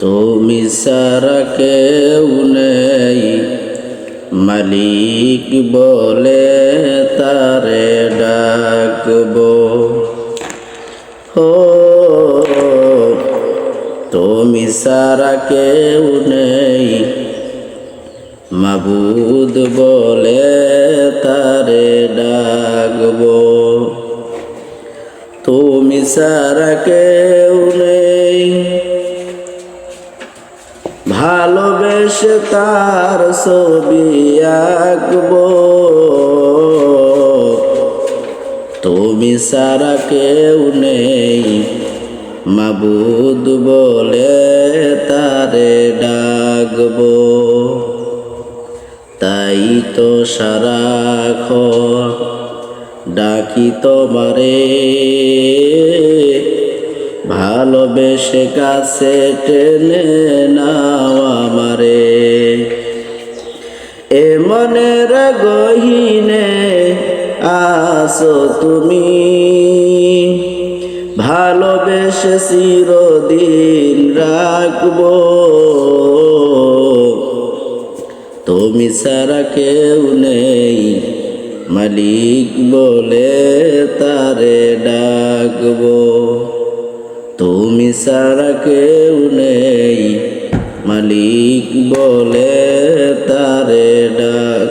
তুমি ছাড়া কেউ নেই, মালিক বলে তারে ডাকবো। ও তুমি ছাড়া কেউ নেই, মাবুদ বলে তারে ডাকবো। তুমি ছাড়া কেউ নেই, ভালোবেসে তার ছবি আঁকবো। তুমি ছাড়া কেউ নেই, মাবুদ বলে তারে ডাকবো। তাই তো সারাক্ষণ ডাকি তোমারে, ভালোবেসে কাছে টেনে নাও আমারে। এ মনের গহীনে আসো তুমি, ভালোবেসে চিরদিন রাখবো। তুমি ছাড়া কেউ নেই, মালিক বলে তারে ডাকবো। তুমি ছাড়া কেউ নেই, মালিক বলে তারে ডাক।